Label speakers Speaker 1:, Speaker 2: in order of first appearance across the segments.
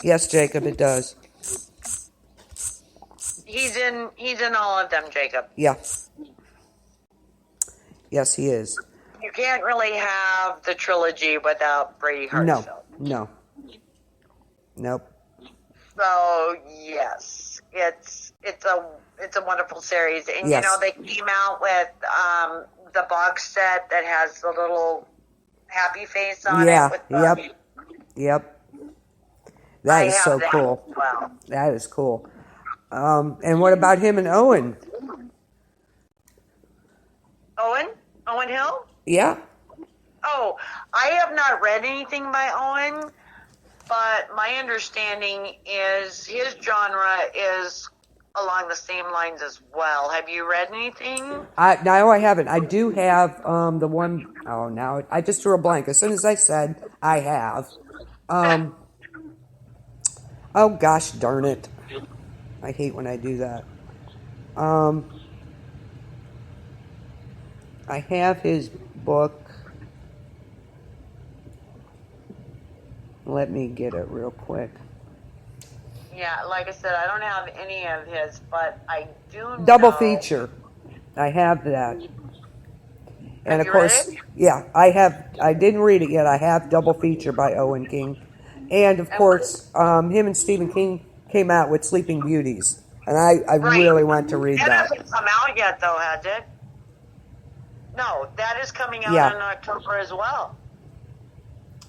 Speaker 1: Yes, Jacob, it does.
Speaker 2: He's in all of them, Jacob.
Speaker 1: Yeah. Yes, he is.
Speaker 2: You can't really have the trilogy without Brady Hartsfield.
Speaker 1: No. Nope.
Speaker 2: So yes, it's a wonderful series, and
Speaker 1: Yes.
Speaker 2: they came out with the box set that has the little happy face on it. With
Speaker 1: Yep. That is so cool.
Speaker 2: Wow.
Speaker 1: That is cool. And what about him and Owen?
Speaker 2: Owen Hill?
Speaker 1: Yeah.
Speaker 2: Oh, I have not read anything by Owen, but my understanding is his genre is along the same lines as well. Have you read anything?
Speaker 1: No, I haven't. I do have the one. Oh, now I just drew a blank. As soon as I said I have. Oh gosh, darn it! I hate when I do that. I have his book. Let me get it real quick.
Speaker 2: Yeah, like I said, I don't have any of his, but I do know.
Speaker 1: Double feature. I have that. And
Speaker 2: Have
Speaker 1: of
Speaker 2: you
Speaker 1: course,
Speaker 2: read it?
Speaker 1: yeah, I have. I didn't read it yet. I have Double Feature by Owen King, and of course, him and Stephen King came out with Sleeping Beauties, and I really want to read that.
Speaker 2: That hasn't come out yet, though, has it? No, that is coming out in October as well.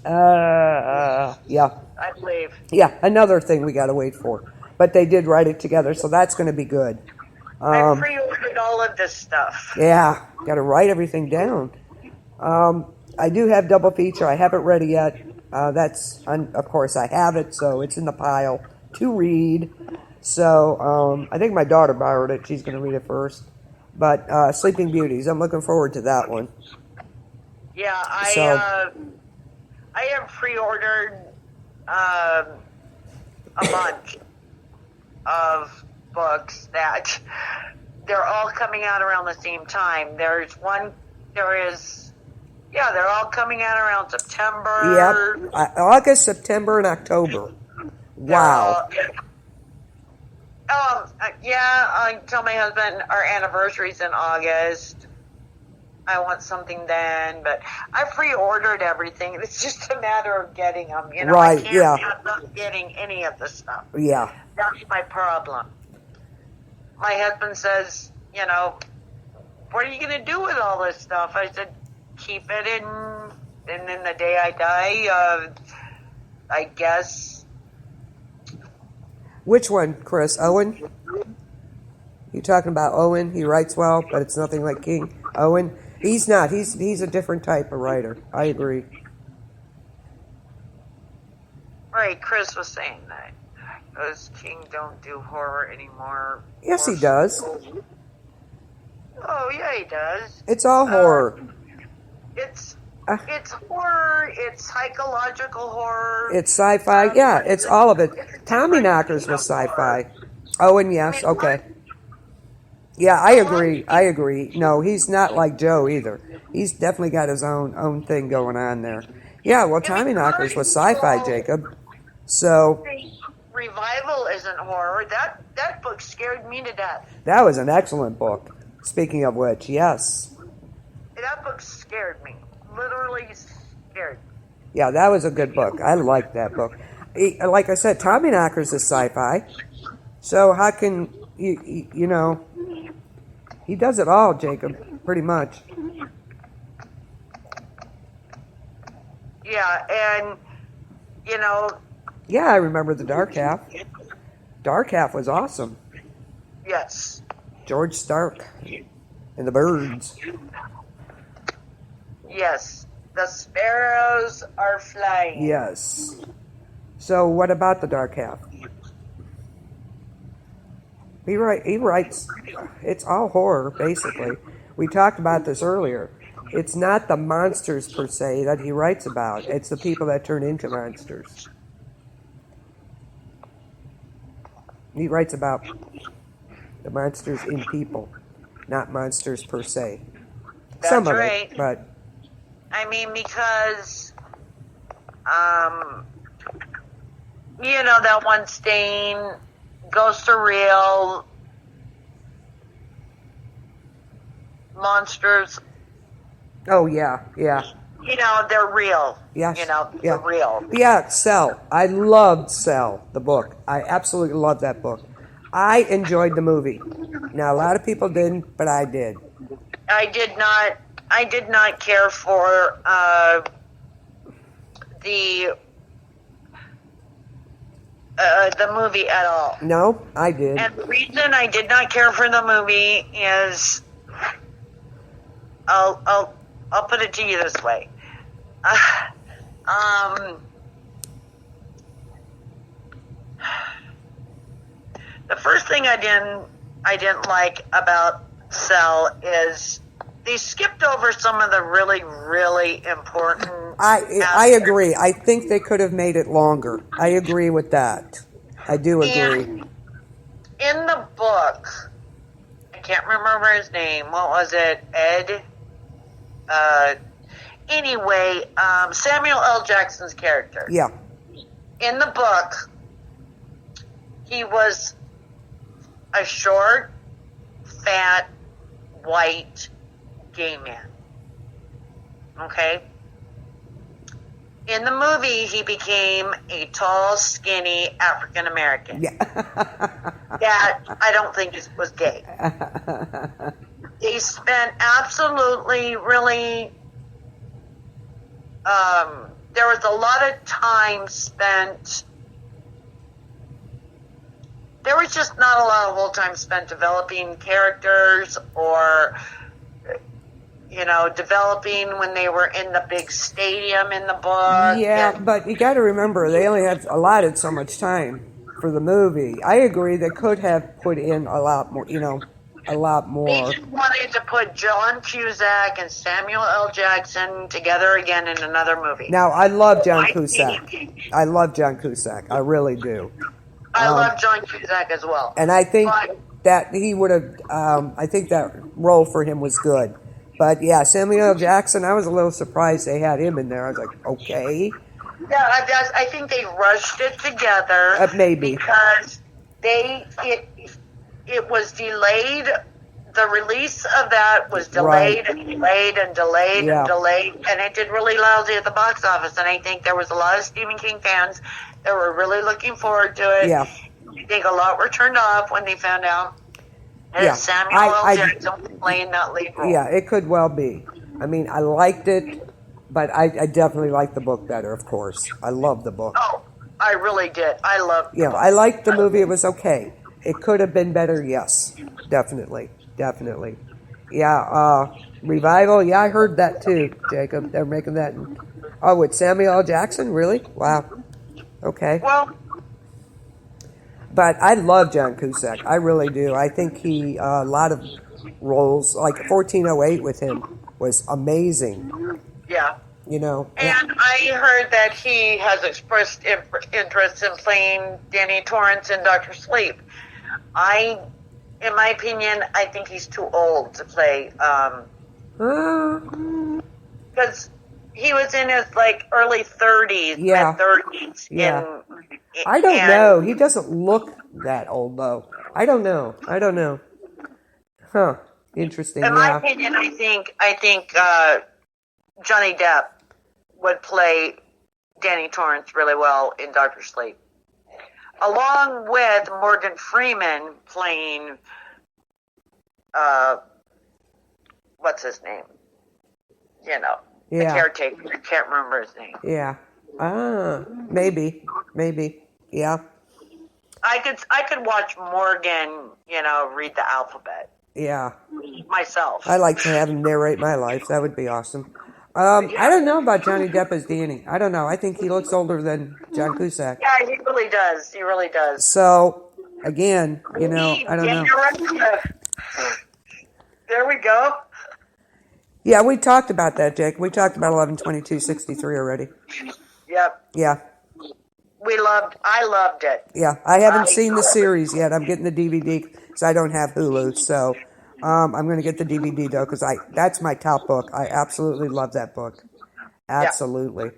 Speaker 1: Yeah.
Speaker 2: I believe.
Speaker 1: Yeah, another thing we got to wait for, but they did write it together, so that's going to be good.
Speaker 2: I pre-ordered all of this stuff.
Speaker 1: Yeah, got to write everything down. I do have Double Feature. I haven't read it yet. Of course, I have it, so it's in the pile to read. So I think my daughter borrowed it. She's going to read it first. But Sleeping Beauties, I'm looking forward to that one.
Speaker 2: Yeah, I have pre-ordered a bunch of books that they're all coming out around the same time. They're all coming out around September.
Speaker 1: Yep, August, September, and October. Wow.
Speaker 2: I tell my husband our anniversary's in August. I want something then, but I pre-ordered everything. It's just a matter of getting them.
Speaker 1: Right,
Speaker 2: I can't have them getting any of the stuff.
Speaker 1: Yeah.
Speaker 2: That's my problem. My husband says, what are you going to do with all this stuff? I said, keep it in, and then the day I die, I guess.
Speaker 1: Which one, Chris? Owen? You talking about Owen? He writes well, but it's nothing like King. Owen? He's not. He's a different type of writer. I agree.
Speaker 2: Right, Chris was saying that. Because King don't do horror anymore.
Speaker 1: Yes, he does.
Speaker 2: Oh, yeah, he does.
Speaker 1: It's all horror.
Speaker 2: It's horror. It's psychological horror.
Speaker 1: It's sci-fi. Yeah, it's all of it. Tommyknockers was sci-fi. Owen, yes, okay. Yeah, I agree. No, he's not like Joe either. He's definitely got his own thing going on there. Yeah, well, Tommyknockers was sci-fi, Jacob. So
Speaker 2: Revival isn't horror. That book scared me to death.
Speaker 1: That was an excellent book. Speaking of which, yes.
Speaker 2: That book scared me. Literally scared me.
Speaker 1: Yeah, that was a good book. I liked that book. Like I said, Tommyknockers is sci-fi. So how can you know? He does it all, Jacob. Pretty much.
Speaker 2: Yeah, and
Speaker 1: Yeah, I remember the Dark Half. Dark Half was awesome.
Speaker 2: Yes.
Speaker 1: George Stark and the birds.
Speaker 2: Yes. The sparrows are flying.
Speaker 1: Yes. So what about the Dark Half? He writes, it's all horror, basically. We talked about this earlier. It's not the monsters, per se, that he writes about. It's the people that turn into monsters. He writes about the monsters in people, not monsters, per se.
Speaker 2: That's
Speaker 1: Some of
Speaker 2: right.
Speaker 1: it, but...
Speaker 2: I mean, because you know, that one stain, ghosts are real, monsters,
Speaker 1: Oh yeah, yeah,
Speaker 2: you know, they're real.
Speaker 1: yes,
Speaker 2: You know,
Speaker 1: yeah,
Speaker 2: they're real.
Speaker 1: yeah. Cell. I loved Cell, the book. I absolutely loved that book. I enjoyed the movie. Now a lot of people didn't, but I did.
Speaker 2: I did not care for the the movie at all.
Speaker 1: No, I did.
Speaker 2: And the reason I did not care for the movie is, I'll put it to you this way. The first thing I didn't like about Cell is they skipped over some of the really important.
Speaker 1: I agree. I think they could have made it longer. I agree with that. I do agree.
Speaker 2: And in the book, I can't remember his name. What was it? Ed? Anyway, Samuel L. Jackson's character.
Speaker 1: Yeah.
Speaker 2: In the book, he was a short, fat, white, gay man. Okay? In the movie, he became a tall, skinny African American.
Speaker 1: Yeah.
Speaker 2: That I don't think was gay. They spent absolutely, really. There was a lot of time spent. There was just not a lot of whole time spent developing characters or, you know, developing when they were in the big stadium in the book.
Speaker 1: Yeah, but you got to remember they only had allotted so much time for the movie. I agree they could have put in a lot more, you know, a lot
Speaker 2: They
Speaker 1: more.
Speaker 2: just wanted to put John Cusack and Samuel L. Jackson together again in another movie.
Speaker 1: Now, I love John Cusack. I love John Cusack. I really do.
Speaker 2: I love John Cusack as well.
Speaker 1: And I think
Speaker 2: But-
Speaker 1: that he would have, I think that role for him was good. But yeah, Samuel L. Jackson, I was a little surprised they had him in there. I was like, okay.
Speaker 2: Yeah, I think they rushed it together.
Speaker 1: Maybe.
Speaker 2: Because it was delayed. The release of that was delayed and delayed and delayed
Speaker 1: Yeah.
Speaker 2: and delayed, and it did really lousy at the box office. And I think there was a lot of Stephen King fans that were really looking forward to it.
Speaker 1: Yeah.
Speaker 2: I think a lot were turned off when they found out that
Speaker 1: Yeah.
Speaker 2: Samuel L. Jackson was playing that lead role.
Speaker 1: Yeah, it could well be. I mean, I liked it, but I definitely liked the book better, of course. I love the book.
Speaker 2: Oh, I really did. I loved
Speaker 1: Yeah, I liked the movie. It was okay. It could have been better, yes. Definitely. Definitely. Yeah, Revival, yeah, I heard that too, Jacob. They're making that. Oh, with Samuel L. Jackson? Really? Wow. Okay.
Speaker 2: Well,
Speaker 1: But I love John Cusack. I really do. I think he, a lot of roles, like 1408 with him, was amazing.
Speaker 2: yeah.
Speaker 1: You know?
Speaker 2: And I heard that he has expressed interest in playing Danny Torrance in Doctor Sleep. In my opinion, I think he's too old to play, because he was in his like early 30s,
Speaker 1: Yeah.
Speaker 2: mid-30s.
Speaker 1: Yeah. I don't know. He doesn't look that old, though. I don't know. Huh. Interesting.
Speaker 2: In my
Speaker 1: Yeah.
Speaker 2: opinion, I think Johnny Depp would play Danny Torrance really well in Doctor Sleep, along with Morgan Freeman playing what's his name? You know, the
Speaker 1: Yeah.
Speaker 2: caretaker. I can't remember his name.
Speaker 1: Yeah. Maybe. Yeah.
Speaker 2: I could watch Morgan, you know, read the alphabet
Speaker 1: Yeah.
Speaker 2: myself.
Speaker 1: I like to have him narrate my life. That would be awesome. I don't know about Johnny Depp as Danny. I don't know. I think he looks older than John Cusack.
Speaker 2: Yeah, he really does. He really does.
Speaker 1: So, again, you know, I don't know.
Speaker 2: You're right. There we go.
Speaker 1: Yeah, we talked about that, Jake. We talked about 11/22/63 already.
Speaker 2: Yep.
Speaker 1: Yeah.
Speaker 2: I loved it.
Speaker 1: Yeah. I haven't seen the series yet. I'm getting the DVD because I don't have Hulu. So, I'm going to get the DVD, though, because that's my top book. I absolutely love that book. Absolutely.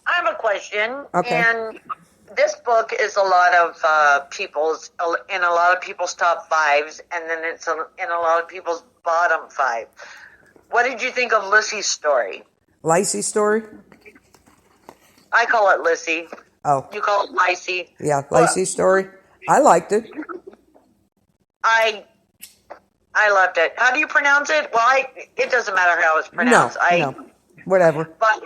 Speaker 2: I have a question.
Speaker 1: Okay.
Speaker 2: And this book is a lot of in a lot of people's top fives, and then it's in a lot of people's bottom five. What did you think of Lissy's story?
Speaker 1: Lacey story?
Speaker 2: I call it Lissy.
Speaker 1: Oh,
Speaker 2: You call it Lacey.
Speaker 1: yeah, Lacey story. I liked it.
Speaker 2: I loved it. How do you pronounce it? Well, it doesn't matter how it's
Speaker 1: No,
Speaker 2: pronounced.
Speaker 1: no, whatever.
Speaker 2: But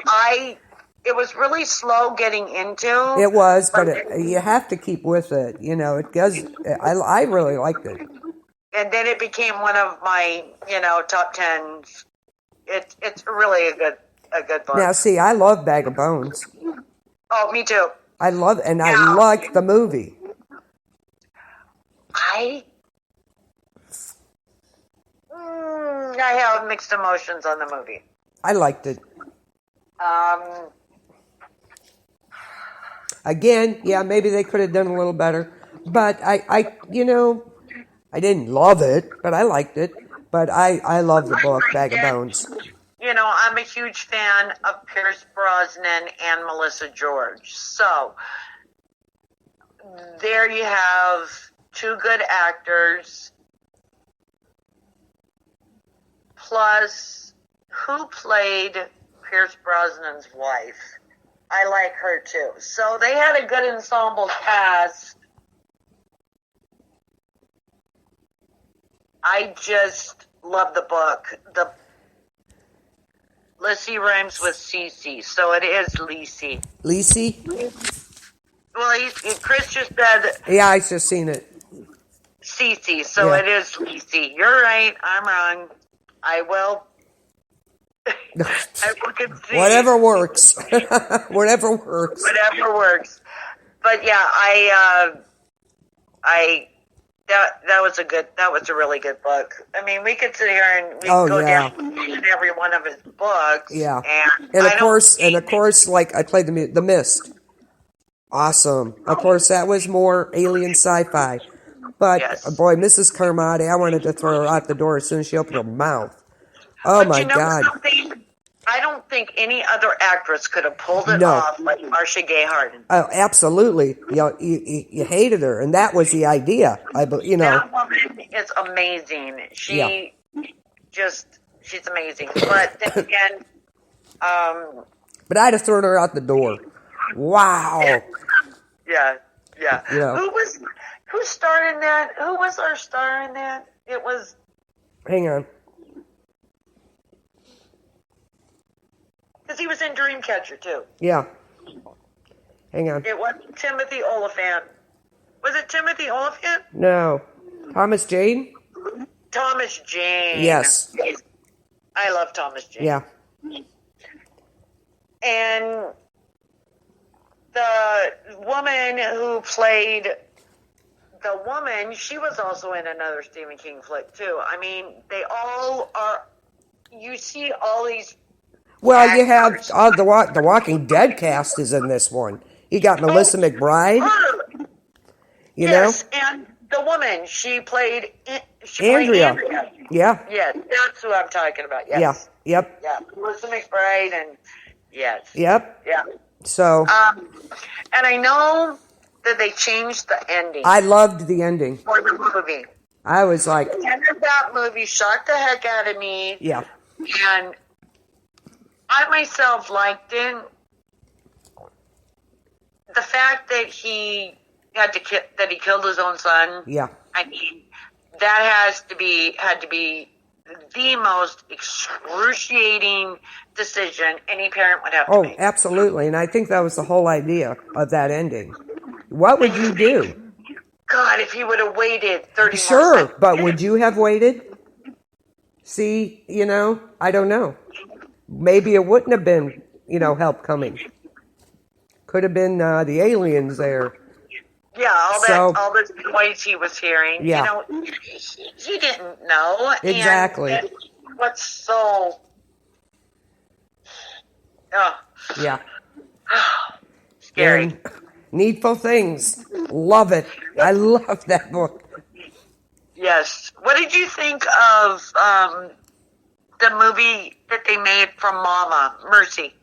Speaker 2: it was really slow getting into.
Speaker 1: It was, but you have to keep with it. You know, it does. I really liked it.
Speaker 2: And then it became one of my, top 10s. It's really a good book.
Speaker 1: Now, see, I love Bag of Bones.
Speaker 2: Oh, me too.
Speaker 1: I love, and I
Speaker 2: Yeah.
Speaker 1: liked the movie.
Speaker 2: I have mixed emotions on the movie.
Speaker 1: I liked it.
Speaker 2: Um,
Speaker 1: Again, yeah, maybe they could have done a little better, but I didn't love it, but I liked it. But I love the book Bag of Bones.
Speaker 2: I'm a huge fan of Pierce Brosnan and Melissa George. So there you have two good actors. Plus, who played Pierce Brosnan's wife? I like her too. So they had a good ensemble cast. I just love the book. The Lissy rhymes with Cece, so it is Lissy.
Speaker 1: Lacey?
Speaker 2: Well, Chris just said
Speaker 1: Yeah, I just seen it.
Speaker 2: Cece, so
Speaker 1: Yeah.
Speaker 2: it is Lissy. You're right. I'm wrong. I will. I will concede.
Speaker 1: Whatever works. Whatever works.
Speaker 2: Whatever works. But yeah, that was a really good book. I mean, we could sit here and we
Speaker 1: Oh,
Speaker 2: could go
Speaker 1: yeah.
Speaker 2: down each and every one of his books.
Speaker 1: Yeah.
Speaker 2: And
Speaker 1: of course, like I played the Mist. Awesome. Of course, that was more alien sci-fi. But
Speaker 2: Yes.
Speaker 1: boy, Mrs. Carmody, I wanted to throw her out the door as soon as she opened her mouth. Oh
Speaker 2: But
Speaker 1: my
Speaker 2: you know
Speaker 1: God.
Speaker 2: something? I don't think any other actress could have pulled it
Speaker 1: No.
Speaker 2: off like Marcia Gay Harden.
Speaker 1: Oh, absolutely. You hated her, and that was the idea.
Speaker 2: That woman is amazing. She's amazing. But then again,
Speaker 1: But I'd have thrown her out the door. Wow.
Speaker 2: yeah.
Speaker 1: Yeah.
Speaker 2: Who starred in that? Who was our star in that? It was
Speaker 1: Hang on.
Speaker 2: because he was in Dreamcatcher too.
Speaker 1: Yeah. Hang on.
Speaker 2: It wasn't Timothy Oliphant. Was it Timothy Oliphant?
Speaker 1: No. Thomas Jane?
Speaker 2: Thomas Jane.
Speaker 1: Yes.
Speaker 2: I love Thomas Jane.
Speaker 1: Yeah.
Speaker 2: And the woman who played the woman, she was also in another Stephen King flick too. I mean, they all are. You see all these.
Speaker 1: Well, you have
Speaker 2: actors.
Speaker 1: the Walking Dead cast is in this one. You got Melissa McBride.
Speaker 2: Her.
Speaker 1: You
Speaker 2: Yes,
Speaker 1: know,
Speaker 2: and the woman she played.
Speaker 1: Andrea. Yeah.
Speaker 2: Yes, that's who I'm talking about. Yes.
Speaker 1: Yeah. Yep.
Speaker 2: Yeah. Melissa McBride and yes.
Speaker 1: Yep.
Speaker 2: Yeah.
Speaker 1: So
Speaker 2: And I know that they changed the ending
Speaker 1: I loved the ending.
Speaker 2: for the movie.
Speaker 1: I was like,
Speaker 2: The end of that movie shocked the heck out of me,
Speaker 1: yeah,
Speaker 2: and I myself liked it. The fact that he killed his own son.
Speaker 1: yeah.
Speaker 2: I mean, that had to be the most excruciating decision any parent would have to
Speaker 1: Oh,
Speaker 2: make.
Speaker 1: absolutely. And I think that was the whole idea of that ending. What would you do?
Speaker 2: God, if he would have waited 30 more
Speaker 1: Sure,
Speaker 2: seconds.
Speaker 1: but would you have waited? See, I don't know. Maybe it wouldn't have been, help coming. Could have been the aliens there.
Speaker 2: Yeah, all this noise he was hearing.
Speaker 1: Yeah.
Speaker 2: He didn't know.
Speaker 1: Exactly.
Speaker 2: And what's so... Oh,
Speaker 1: Yeah.
Speaker 2: scary.
Speaker 1: And Needful Things. Love it. I love that book.
Speaker 2: Yes. What did you think of the movie that they made from Mama, Mercy?